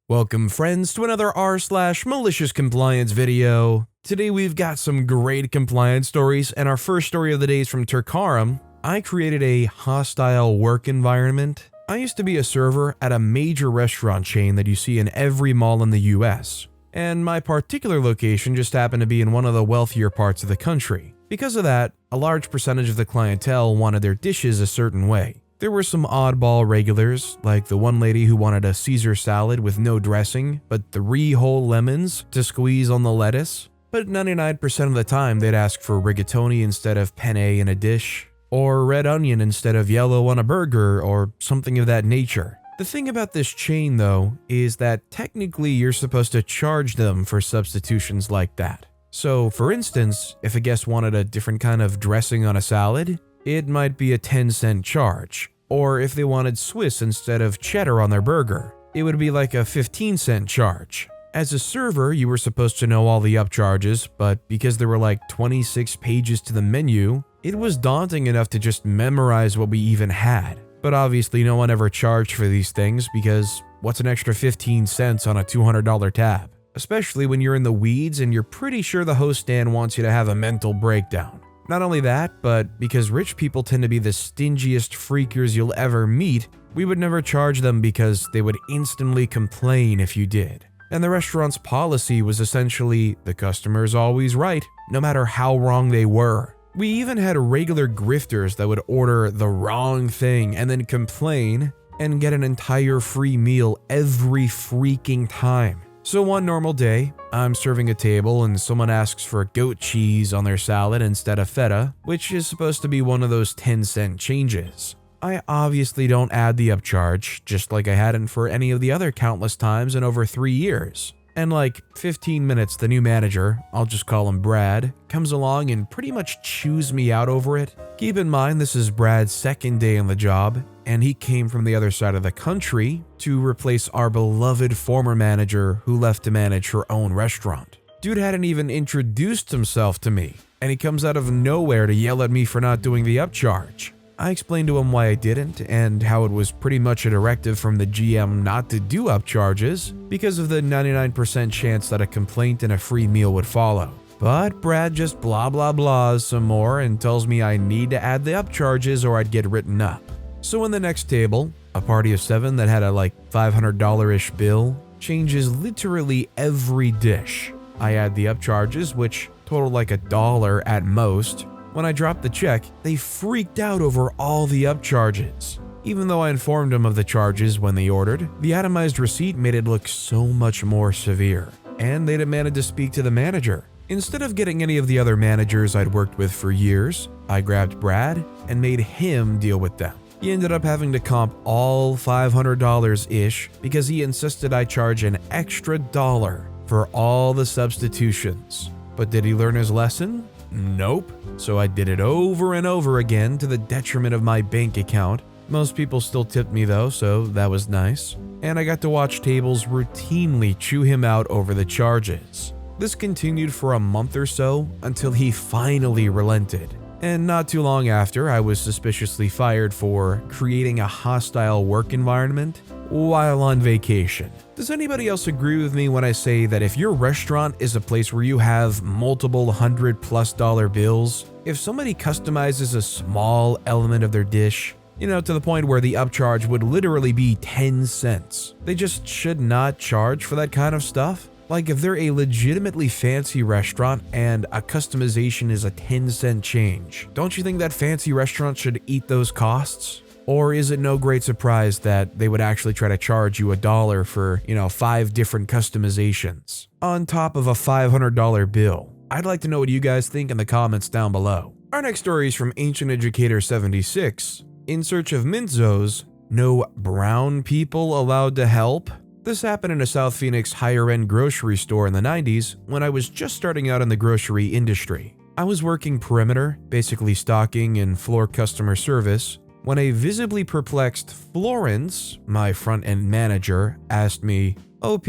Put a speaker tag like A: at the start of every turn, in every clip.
A: Welcome friends to another r/MaliciousCompliance video. Today we've got some great compliance stories, and our first story of the day is from Turkarum. I created a hostile work environment. I used to be a server at a major restaurant chain that you see in every mall in the US, and my particular location just happened to be in one of the wealthier parts of the country. Because of that, a large percentage of the clientele wanted their dishes a certain way. There were some oddball regulars, like the one lady who wanted a Caesar salad with no dressing, but 3 whole lemons to squeeze on the lettuce. But 99% of the time they'd ask for rigatoni instead of penne in a dish, or red onion instead of yellow on a burger, or something of that nature. The thing about this chain though, is that technically you're supposed to charge them for substitutions like that. So for instance, if a guest wanted a different kind of dressing on a salad, it might be a 10-cent charge. Or if they wanted Swiss instead of cheddar on their burger, it would be like a 15-cent charge. As a server, you were supposed to know all the upcharges, but because there were like 26 pages to the menu, it was daunting enough to just memorize what we even had. But obviously no one ever charged for these things because what's an extra 15 cents on a $200 tab? Especially when you're in the weeds and you're pretty sure the host stand wants you to have a mental breakdown. Not only that, but because rich people tend to be the stingiest freakers you'll ever meet, we would never charge them because they would instantly complain if you did. And the restaurant's policy was essentially, the customer's always right, no matter how wrong they were. We even had regular grifters that would order the wrong thing and then complain and get an entire free meal every freaking time. So one normal day, I'm serving a table and someone asks for goat cheese on their salad instead of feta, which is supposed to be one of those 10-cent changes. I obviously don't add the upcharge, just like I hadn't for any of the other countless times in over 3 years. And like 15 minutes, the new manager, I'll just call him Brad, comes along and pretty much chews me out over it. Keep in mind this is Brad's second day on the job, and he came from the other side of the country to replace our beloved former manager who left to manage her own restaurant. Dude hadn't even introduced himself to me, and he comes out of nowhere to yell at me for not doing the upcharge. I explained to him why I didn't and how it was pretty much a directive from the GM not to do upcharges because of the 99% chance that a complaint and a free meal would follow. But Brad just blah blah blahs some more and tells me I need to add the upcharges or I'd get written up. So in the next table, a party of 7 that had a like $500-ish bill changes literally every dish. I add the upcharges, which total like $1 at most. When I dropped the check, they freaked out over all the upcharges. Even though I informed them of the charges when they ordered, the itemized receipt made it look so much more severe, and they demanded to speak to the manager. Instead of getting any of the other managers I'd worked with for years, I grabbed Brad and made him deal with them. He ended up having to comp all $500-ish because he insisted I charge an extra $1 for all the substitutions. But did he learn his lesson? Nope. So I did it over and over again to the detriment of my bank account. Most people still tipped me though, so that was nice. And I got to watch tables routinely chew him out over the charges. This continued for a month or so until he finally relented. And not too long after, I was suspiciously fired for creating a hostile work environment while on vacation. Does anybody else agree with me when I say that if your restaurant is a place where you have multiple $100+ bills, if somebody customizes a small element of their dish, to the point where the upcharge would literally be 10 cents, they just should not charge for that kind of stuff? Like if they're a legitimately fancy restaurant and a customization is a 10-cent change, don't you think that fancy restaurant should eat those costs? Or is it no great surprise that they would actually try to charge you $1 for, 5 different customizations on top of a $500 bill? I'd like to know what you guys think in the comments down below. Our next story is from Ancient Educator 76. In search of Mintzos, no brown people allowed to help? This happened in a South Phoenix higher-end grocery store in the 90s when I was just starting out in the grocery industry. I was working perimeter, basically stocking and floor customer service, when a visibly perplexed Florence, my front-end manager, asked me, "OP,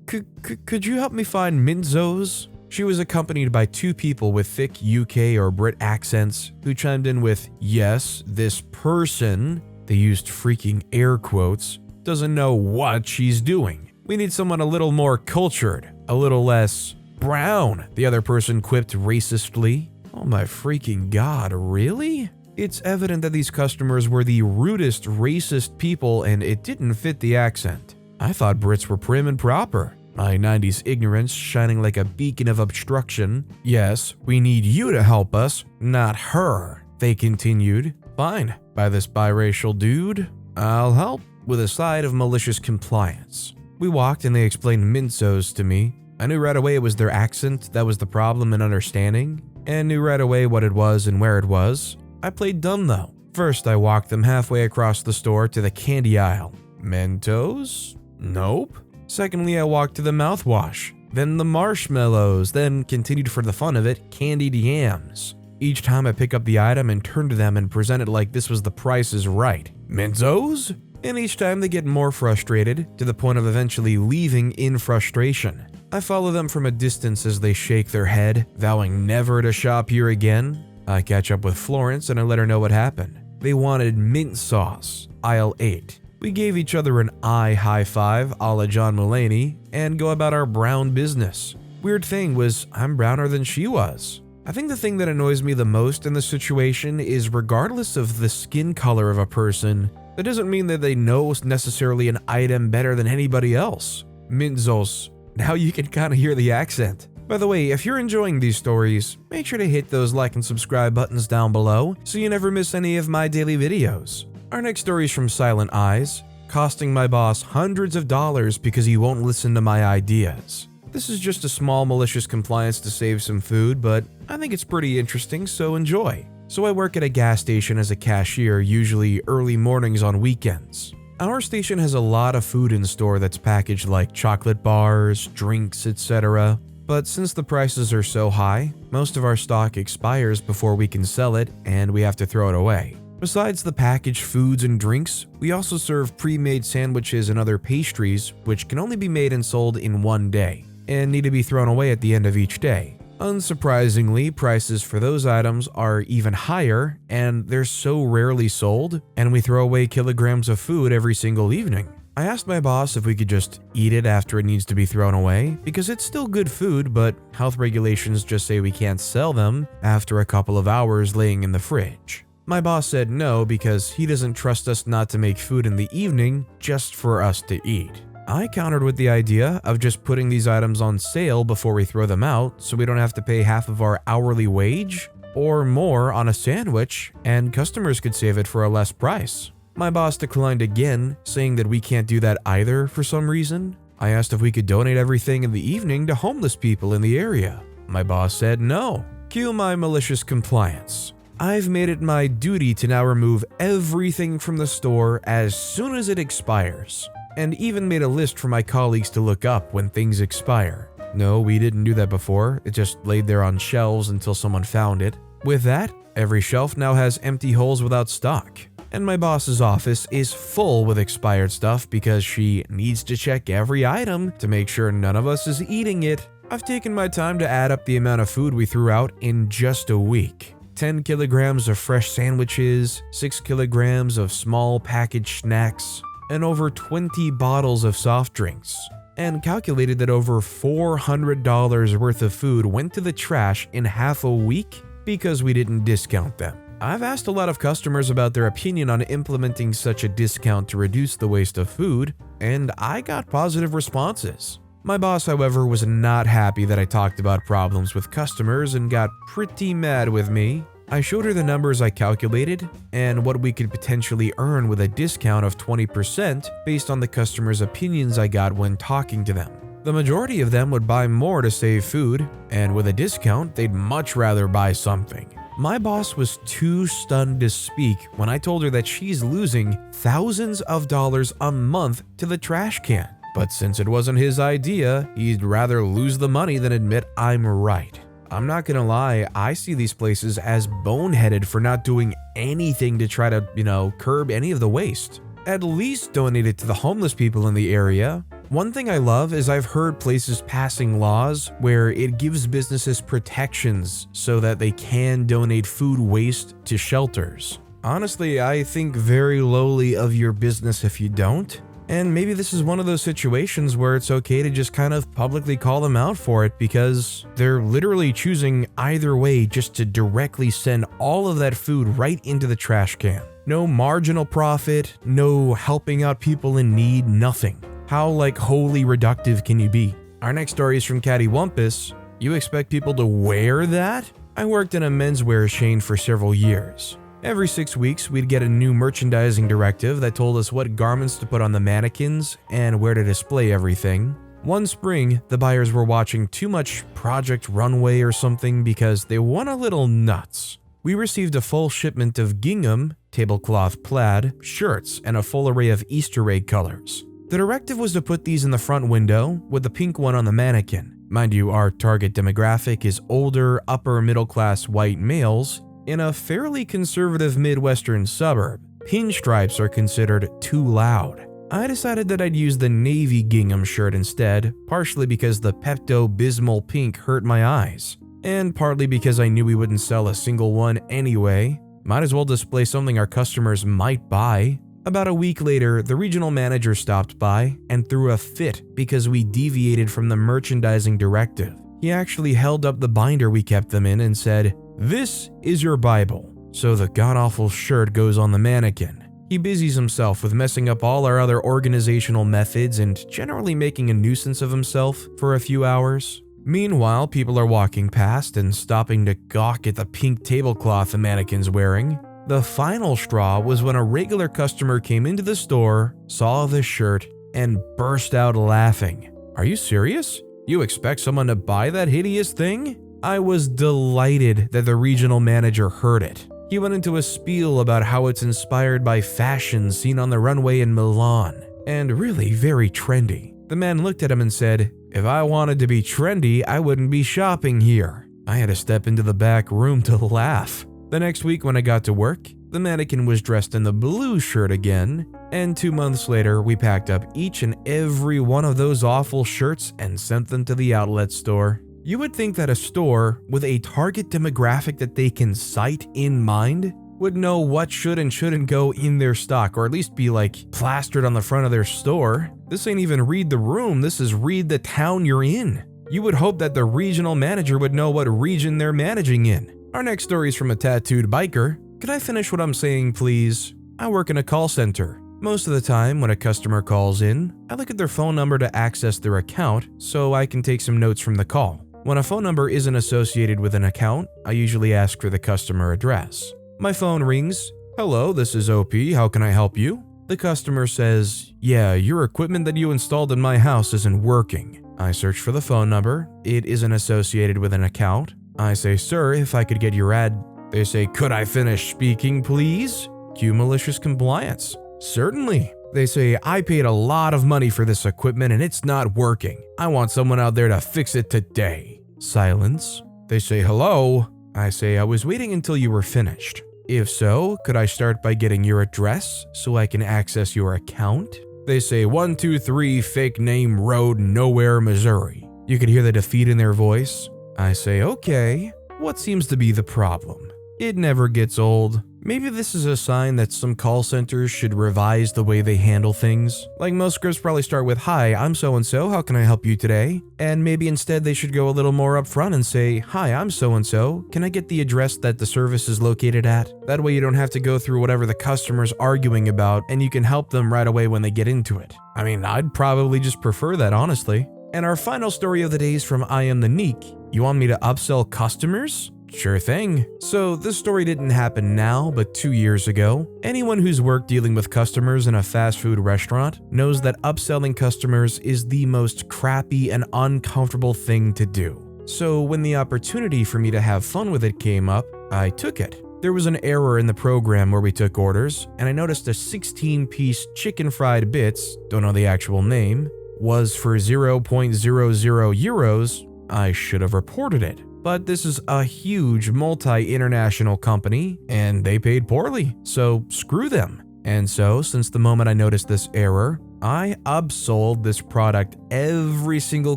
A: could you help me find Mintzos?" She was accompanied by 2 people with thick UK or Brit accents who chimed in with, "Yes, this person," they used freaking air quotes, "doesn't know what she's doing." We need someone a little more cultured, a little less brown," the other person quipped racistly. Oh my freaking god, really? It's evident that these customers were the rudest, racist people, and it didn't fit the accent. I thought Brits were prim and proper. My 90s ignorance shining like a beacon of obstruction. "Yes, we need you to help us, not her," they continued. "Fine, by this biracial dude, I'll help," with a side of malicious compliance. We walked and they explained Mintzos to me. I knew right away it was their accent that was the problem in understanding, and knew right away what it was and where it was. I played dumb though. First, I walked them halfway across the store to the candy aisle. Mentos? Nope. Secondly, I walked to the mouthwash, then the marshmallows, then continued for the fun of it, candied yams. Each time I pick up the item and turn to them and present it like this was the Price is Right. "Mentos?" And each time they get more frustrated, to the point of eventually leaving in frustration. I follow them from a distance as they shake their head, vowing never to shop here again. I catch up with Florence and I let her know what happened. They wanted mint sauce, aisle 8. We gave each other an eye high five a la John Mulaney and go about our brown business. Weird thing was, I'm browner than she was. I think the thing that annoys me the most in this situation is regardless of the skin color of a person, that doesn't mean that they know necessarily an item better than anybody else. Mintzos. Now you can kind of hear the accent. By the way, if you're enjoying these stories, make sure to hit those like and subscribe buttons down below so you never miss any of my daily videos. Our next story is from Silent Eyes, costing my boss hundreds of dollars because he won't listen to my ideas. This is just a small malicious compliance to save some food, but I think it's pretty interesting, so enjoy. So I work at a gas station as a cashier, usually early mornings on weekends. Our station has a lot of food in store that's packaged like chocolate bars, drinks, etc. But since the prices are so high, most of our stock expires before we can sell it and we have to throw it away. Besides the packaged foods and drinks, we also serve pre-made sandwiches and other pastries which can only be made and sold in one day and need to be thrown away at the end of each day. Unsurprisingly, prices for those items are even higher and they're so rarely sold, and we throw away kilograms of food every single evening. I asked my boss if we could just eat it after it needs to be thrown away because it's still good food, but health regulations just say we can't sell them after a couple of hours laying in the fridge. My boss said no because he doesn't trust us not to make food in the evening just for us to eat. I countered with the idea of just putting these items on sale before we throw them out so we don't have to pay half of our hourly wage or more on a sandwich and customers could save it for a less price. My boss declined again, saying that we can't do that either for some reason. I asked if we could donate everything in the evening to homeless people in the area. My boss said no. Cue my malicious compliance. I've made it my duty to now remove everything from the store as soon as it expires, and even made a list for my colleagues to look up when things expire. No, we didn't do that before, it just laid there on shelves until someone found it. With that, every shelf now has empty holes without stock. And my boss's office is full with expired stuff because she needs to check every item to make sure none of us is eating it. I've taken my time to add up the amount of food we threw out in just a week. 10 kilograms of fresh sandwiches, 6 kilograms of small packaged snacks, and over 20 bottles of soft drinks, and calculated that over $400 worth of food went to the trash in half a week because we didn't discount them. I've asked a lot of customers about their opinion on implementing such a discount to reduce the waste of food, and I got positive responses. My boss, however, was not happy that I talked about problems with customers and got pretty mad with me. I showed her the numbers I calculated and what we could potentially earn with a discount of 20% based on the customers' opinions I got when talking to them. The majority of them would buy more to save food, and with a discount, they'd much rather buy something. My boss was too stunned to speak when I told her that she's losing thousands of dollars a month to the trash can. But since it wasn't his idea, he'd rather lose the money than admit I'm right. I'm not gonna lie, I see these places as boneheaded for not doing anything to try to, curb any of the waste. At least donate it to the homeless people in the area. One thing I love is I've heard places passing laws where it gives businesses protections so that they can donate food waste to shelters. Honestly, I think very lowly of your business if you don't. And maybe this is one of those situations where it's okay to just kind of publicly call them out for it because they're literally choosing either way just to directly send all of that food right into the trash can. No marginal profit, no helping out people in need, nothing. How wholly reductive can you be? Our next story is from Caddy Wumpus. You expect people to wear that? I worked in a menswear chain for several years. Every 6 weeks, we'd get a new merchandising directive that told us what garments to put on the mannequins and where to display everything. One spring, the buyers were watching too much Project Runway or something because they went a little nuts. We received a full shipment of gingham, tablecloth plaid, shirts, and a full array of Easter egg colors. The directive was to put these in the front window with the pink one on the mannequin. Mind you, our target demographic is older, upper middle class white males in a fairly conservative Midwestern suburb. Pinstripes are considered too loud. I decided that I'd use the navy gingham shirt instead, partially because the Pepto-Bismol pink hurt my eyes, and partly because I knew we wouldn't sell a single one anyway. Might as well display something our customers might buy. About a week later, the regional manager stopped by and threw a fit because we deviated from the merchandising directive. He actually held up the binder we kept them in and said, "This is your Bible." So the god-awful shirt goes on the mannequin. He busies himself with messing up all our other organizational methods and generally making a nuisance of himself for a few hours. Meanwhile, people are walking past and stopping to gawk at the pink tablecloth the mannequin's wearing. The final straw was when a regular customer came into the store, saw the shirt, and burst out laughing. "Are you serious? You expect someone to buy that hideous thing?" I was delighted that the regional manager heard it. He went into a spiel about how it's inspired by fashion seen on the runway in Milan, and really very trendy. The man looked at him and said, "If I wanted to be trendy, I wouldn't be shopping here." I had to step into the back room to laugh. The next week when I got to work, the mannequin was dressed in the blue shirt again, and 2 months later, we packed up each and every one of those awful shirts and sent them to the outlet store. You would think that a store with a target demographic that they can cite in mind would know what should and shouldn't go in their stock, or at least be plastered on the front of their store. This ain't even read the room, this is read the town you're in. You would hope that the regional manager would know what region they're managing in. Our next story is from a tattooed biker. Could I finish what I'm saying, please? I work in a call center. Most of the time, when a customer calls in, I look at their phone number to access their account so I can take some notes from the call. When a phone number isn't associated with an account, I usually ask for the customer address. My phone rings. "Hello, this is OP, how can I help you?" The customer says, "Yeah, your equipment that you installed in my house isn't working." I search for the phone number. It isn't associated with an account. I say, "Sir, if I could get your ad..." They say, "Could I finish speaking, please?" Cue malicious compliance. "Certainly." They say, "I paid a lot of money for this equipment and it's not working. I want someone out there to fix it today." Silence. They say, "Hello?" I say, "I was waiting until you were finished. If so, could I start by getting your address so I can access your account?" They say, 123 Fake Name Road, Nowhere, Missouri. You could hear the defeat in their voice. I say, "Okay, what seems to be the problem?" It never gets old. Maybe this is a sign that some call centers should revise the way they handle things. Most scripts probably start with, "Hi, I'm so-and-so, how can I help you today?" And maybe instead they should go a little more upfront and say, "Hi, I'm so-and-so, can I get the address that the service is located at?" That way you don't have to go through whatever the customer's arguing about and you can help them right away when they get into it. I'd probably just prefer that, honestly. And our final story of the day is from I Am the Neek. You want me to upsell customers? Sure thing. So this story didn't happen now, but 2 years ago. Anyone who's worked dealing with customers in a fast food restaurant knows that upselling customers is the most crappy and uncomfortable thing to do. So when the opportunity for me to have fun with it came up, I took it. There was an error in the program where we took orders, and I noticed a 16-piece chicken fried bits, don't know the actual name, was for 0.00 euros. I should have reported it. But this is a huge multi-international company, and they paid poorly, so screw them. And so, since the moment I noticed this error, I upsold this product every single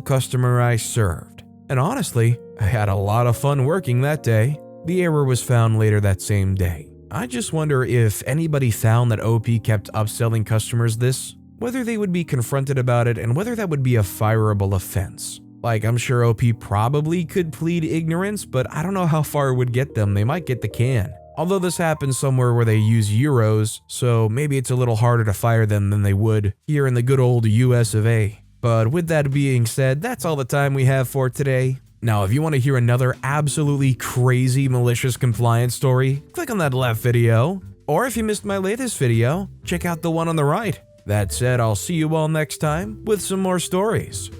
A: customer I served. And honestly, I had a lot of fun working that day. The error was found later that same day. I just wonder if anybody found that OP kept upselling customers this. whether they would be confronted about it and whether that would be a fireable offense. Like, I'm sure OP probably could plead ignorance, but I don't know how far it would get them. They might get the can. Although this happens somewhere where they use euros, so maybe it's a little harder to fire them than they would here in the good old US of A. But with that being said, that's all the time we have for today. Now, if you want to hear another absolutely crazy malicious compliance story, click on that left video. Or if you missed my latest video, check out the one on the right. That said, I'll see you all next time with some more stories.